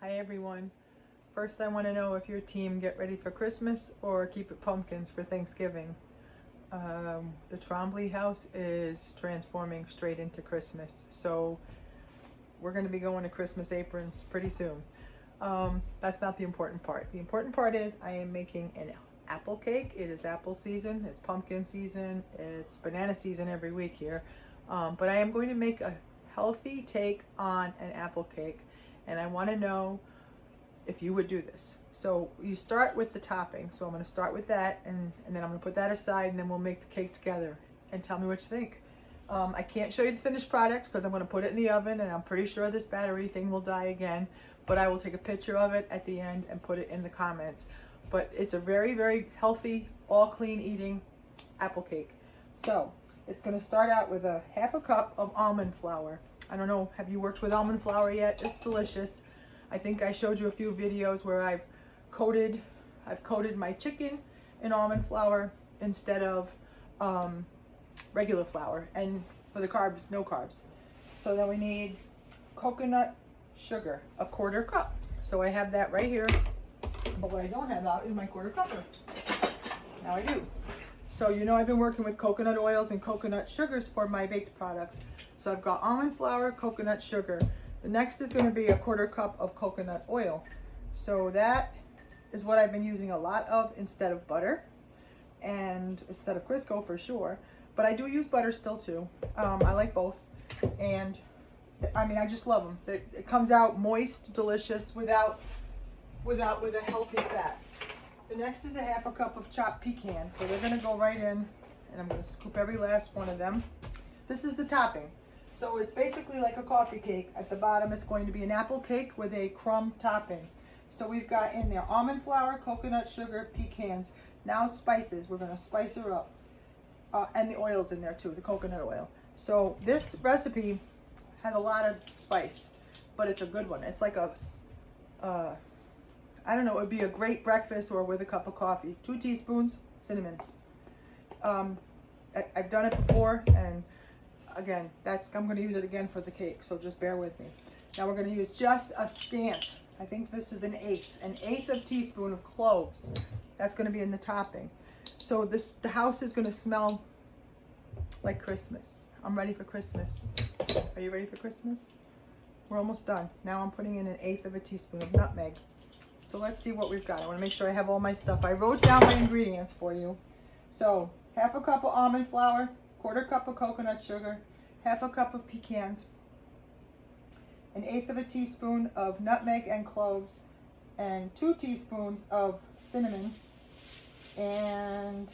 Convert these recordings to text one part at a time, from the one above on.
Hi everyone. First I want to know if your team get ready for Christmas or keep it pumpkins for Thanksgiving. The Trombley house is transforming straight into Christmas, so we're going to be going to Christmas aprons pretty soon. That's not the important part. The important part is I am making an apple cake. It is apple season, it's pumpkin season, it's banana season every week here. But I am going to make a healthy take on an apple cake, and I want to know if you would do this. So you start with the topping. So I'm going to start with that, and then I'm going to put that aside, and then we'll make the cake together and tell me what you think. I can't show you the finished product because I'm going to put it in the oven, and I'm pretty sure this battery thing will die again, but I will take a picture of it at the end and put it in the comments. But it's a very, very healthy, all clean eating apple cake. So it's going to start out with a half a cup of almond flour. I don't know, have you worked with almond flour yet? It's delicious. I think I showed you a few videos where I've coated my chicken in almond flour instead of regular flour, and for the carbs, no carbs. So then we need coconut sugar, a 1/4 cup. So I have that right here, but what I don't have out is my 1/4 cupper. Now I do. So you know I've been working with coconut oils and coconut sugars for my baked products. So I've got almond flour, coconut sugar. The next is going to be a 1/4 cup of coconut oil. So that is what I've been using a lot of instead of butter, and instead of Crisco for sure. But I do use butter still too. I like both, and I mean I just love them. It comes out moist, delicious with a healthy fat. The next is a half a cup of chopped pecans. So they're going to go right in, and I'm going to scoop every last one of them. This is the topping. So it's basically like a coffee cake. At the bottom it's going to be an apple cake with a crumb topping. So we've got in there almond flour, coconut sugar, pecans. Now spices. We're going to spice her up. And the oil's in there too, the coconut oil. So this recipe has a lot of spice, but it's a good one. It's like a, I don't know, it would be a great breakfast or with a cup of coffee. 2 teaspoons cinnamon. I've done it before, and again, I'm going to use it again for the cake, so just bear with me. Now we're going to use just a scant, I think this is an eighth of teaspoon of cloves. That's going to be in the topping. So the house is going to smell like Christmas. I'm ready for Christmas. Are you ready for Christmas? We're almost done. Now I'm putting in an 1/8 of a teaspoon of nutmeg. So let's see what we've got. I want to make sure I have all my stuff. I wrote down my ingredients for you. So half a cup of almond flour, 1/4 cup of coconut sugar, half a cup of pecans, an 1/8 of a teaspoon of nutmeg and cloves, and 2 teaspoons of cinnamon, and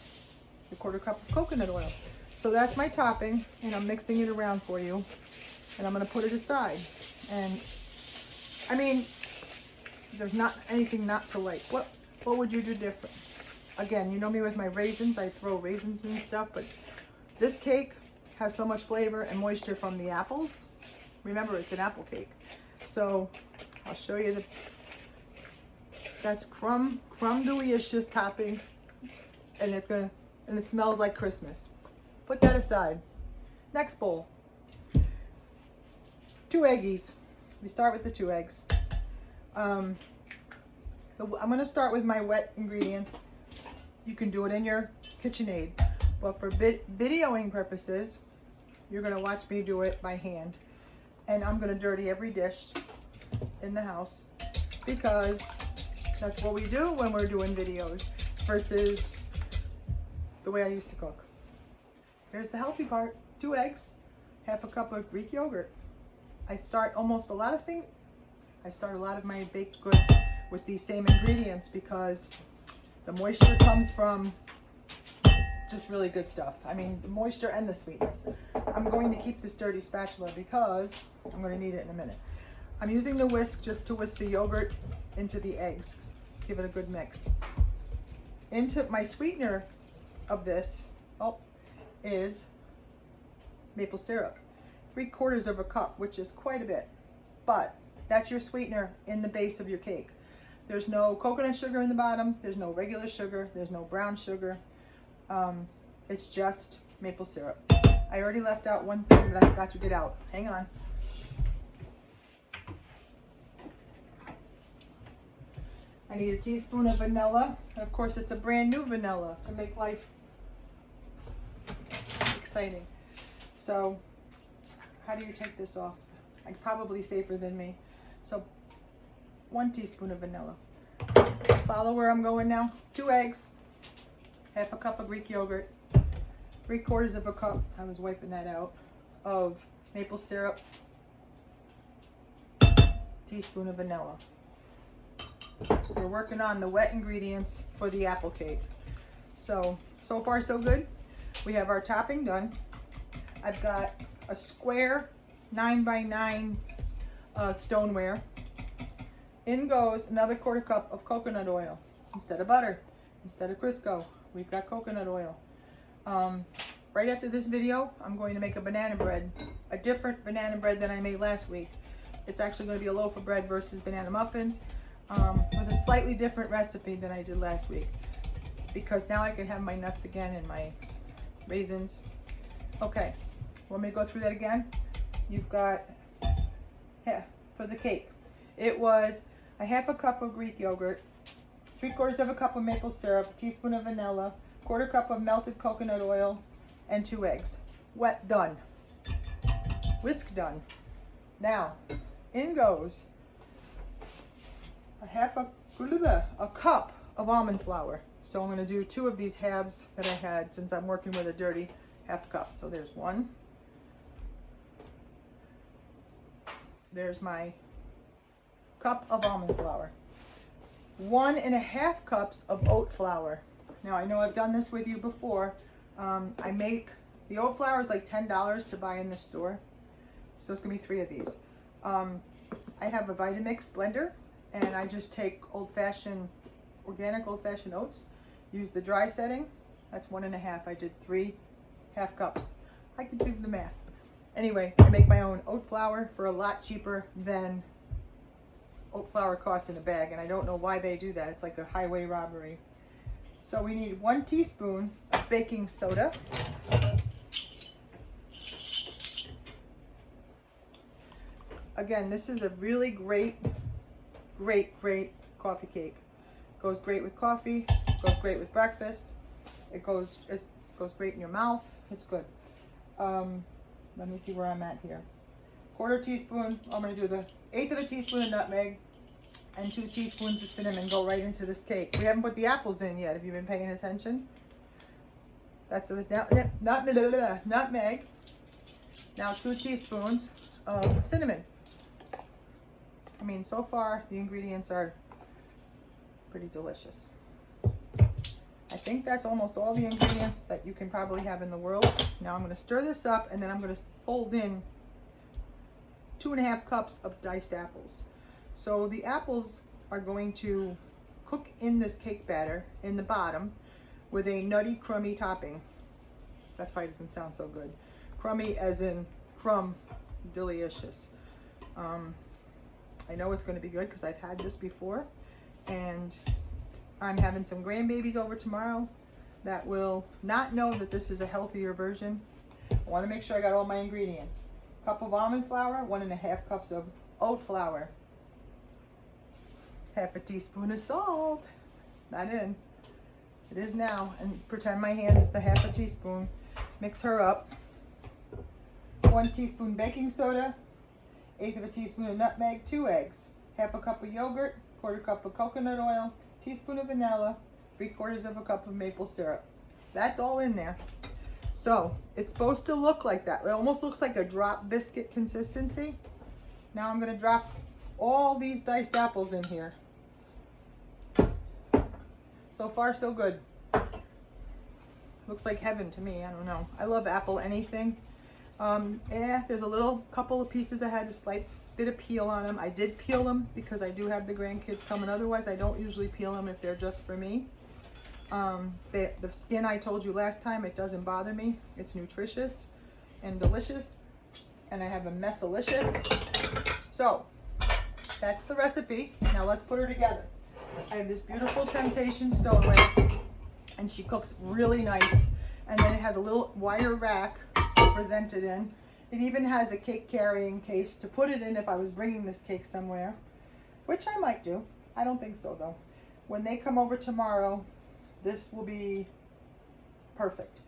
a 1/4 cup of coconut oil. So that's my topping, and I'm mixing it around for you, and I'm going to put it aside. And I mean, there's not anything not to like. What would you do different? Again, you know me with my raisins. I throw raisins and stuff, but this cake has so much flavor and moisture from the apples. Remember, it's an apple cake. So I'll show you that's crumb-delicious topping, and it smells like Christmas. Put that aside. Next bowl. 2 eggies. We start with the 2 eggs. I'm going to start with my wet ingredients. You can do it in your KitchenAid, but for videoing purposes, you're going to watch me do it by hand. And I'm going to dirty every dish in the house, because that's what we do when we're doing videos versus the way I used to cook. Here's the healthy part. 2 eggs, half a cup of Greek yogurt. I start a lot of my baked goods with these same ingredients because the moisture comes from just really good stuff. I mean, the moisture and the sweetness. I'm going to keep this dirty spatula because I'm going to need it in a minute. I'm using the whisk just to whisk the yogurt into the eggs. Give it a good mix. Into my sweetener of this is maple syrup. 3/4 of a cup, which is quite a bit. But that's your sweetener in the base of your cake. There's no coconut sugar in the bottom. There's no regular sugar. There's no brown sugar. It's just maple syrup. I already left out one thing that I forgot to get out. Hang on. I need a teaspoon of vanilla. And of course, it's a brand new vanilla to make life exciting. So, how do you take this off? Like, probably safer than me. So, 1 teaspoon of vanilla. Follow where I'm going now. 2 eggs, half a cup of Greek yogurt, 3/4 of a cup, I was wiping that out, of maple syrup, teaspoon of vanilla. We're working on the wet ingredients for the apple cake. So far so good. We have our topping done. I've got a square 9x9 stoneware. In goes another 1/4 cup of coconut oil. Instead of butter, instead of Crisco, we've got coconut oil. Right after this video, I'm going to make a banana bread, a different banana bread than I made last week. It's actually going to be a loaf of bread versus banana muffins, with a slightly different recipe than I did last week, because now I can have my nuts again and my raisins. Okay, want me to go through that again? You've got, for the cake, it was a half a cup of Greek yogurt, 3/4 of a cup of maple syrup, a teaspoon of vanilla, 1/4 cup of melted coconut oil, and 2 eggs. Wet, done. Whisk, done. Now, in goes a cup of almond flour. So I'm going to do 2 of these halves that I had, since I'm working with a dirty half cup. So there's 1. There's my cup of almond flour. 1.5 cups of oat flour. Now, I know I've done this with you before. I make, the oat flour is like $10 to buy in the store. So it's going to be 3 of these. I have a Vitamix blender, and I just take old-fashioned, organic old-fashioned oats. Use the dry setting. That's 1.5. I did 3 half cups. I could do the math. Anyway, I make my own oat flour for a lot cheaper than oat flour costs in a bag, and I don't know why they do that. It's like a highway robbery. So we need 1 teaspoon of baking soda. Again, this is a really great coffee cake. Goes great with coffee, goes great with breakfast. It goes great in your mouth. It's good. Let me see where I'm at here. 1/4 teaspoon, I'm going to do the 1/8 of a teaspoon of nutmeg and 2 teaspoons of cinnamon. Go right into this cake. We haven't put the apples in yet. Have you been paying attention? That's the nutmeg. Now 2 teaspoons of cinnamon. I mean, so far the ingredients are pretty delicious. I think that's almost all the ingredients that you can probably have in the world. Now I'm going to stir this up, and then I'm going to fold in 2.5 cups of diced apples. So the apples are going to cook in this cake batter in the bottom with a nutty, crummy topping. That's probably doesn't sound so good. Crummy as in crumb, delicious. I know it's going to be good because I've had this before, and I'm having some grandbabies over tomorrow that will not know that this is a healthier version. I want to make sure I got all my ingredients. Cup of almond flour, 1.5 cups of oat flour, half a teaspoon of salt. Not in. It is now, and pretend my hand is the half a teaspoon. Mix her up. 1 teaspoon baking soda, 1/8 of a teaspoon of nutmeg, 2 eggs, half a cup of yogurt, 1/4 cup of coconut oil, teaspoon of vanilla, 3/4 of a cup of maple syrup. That's all in there. So it's supposed to look like that. It almost looks like a drop biscuit consistency. Now I'm going to drop all these diced apples in here. So far so good. Looks like heaven to me. I don't know. I love apple anything. There's a couple of pieces that had a slight bit of peel on them. I did peel them because I do have the grandkids coming. Otherwise, I don't usually peel them if they're just for me. The skin, I told you last time, it doesn't bother me. It's nutritious and delicious, and I have a messalicious. So that's the recipe. Now let's put her together. I have this beautiful Temptation stoneware, and she cooks really nice. And then it has a little wire rack to present it in. It even has a cake carrying case to put it in if I was bringing this cake somewhere, which I might do. I don't think so though. when they come over tomorrow, this will be perfect.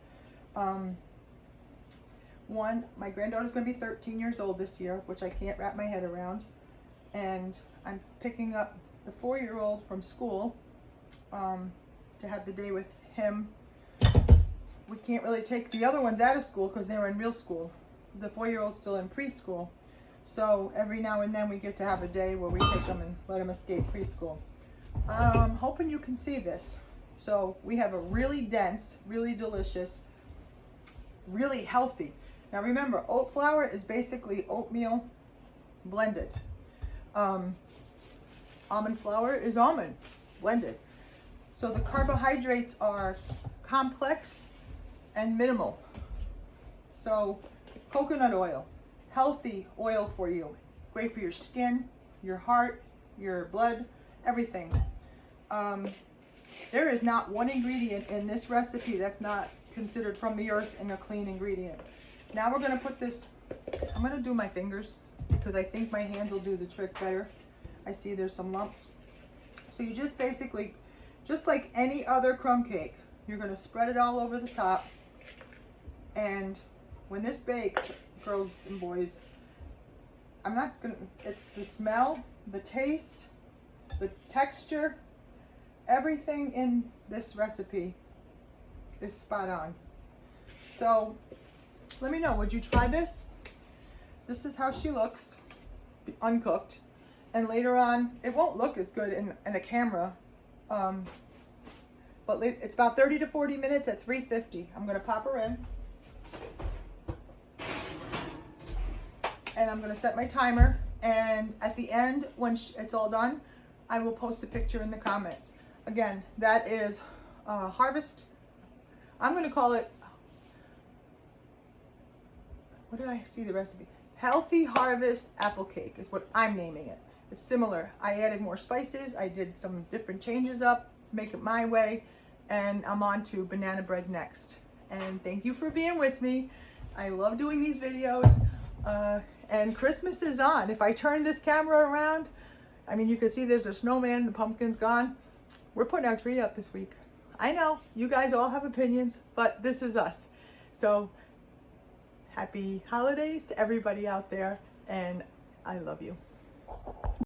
One, my granddaughter's going to be 13 years old this year, which I can't wrap my head around. And I'm picking up the 4-year-old from school to have the day with him. We can't really take the other ones out of school because they were in real school. The 4-year-old's still in preschool. So every now and then we get to have a day where we take them and let them escape preschool. I'm hoping you can see this. So we have a really dense, really delicious, really healthy. Now remember, oat flour is basically oatmeal blended. Almond flour is almond blended. So the carbohydrates are complex and minimal. So coconut oil, healthy oil for you, great for your skin, your heart, your blood, everything. There is not one ingredient in this recipe that's not considered from the earth and a clean ingredient. Now we're going to put this, I'm going to do my fingers because I think my hands will do the trick better. I see there's some lumps. So you just basically, just like any other crumb cake, you're going to spread it all over the top. And when this bakes, girls and boys, I'm not going to, it's the smell, the taste, the texture, everything in this recipe is spot on. So let me know, would you try this? This is how she looks, uncooked. And later on, it won't look as good in a camera, but it's about 30 to 40 minutes at 350. I'm going to pop her in. And I'm going to set my timer. And at the end, when it's all done, I will post a picture in the comments. Again, that is Harvest. I'm going to call it, what did I see the recipe? Healthy Harvest Apple Cake is what I'm naming it. It's similar. I added more spices. I did some different changes up, make it my way, and I'm on to banana bread next. And thank you for being with me. I love doing these videos. And Christmas is on. If I turn this camera around, I mean, you can see there's a snowman, the pumpkin's gone. We're putting our tree up this week. I know, you guys all have opinions, but this is us. So, happy holidays to everybody out there, and I love you.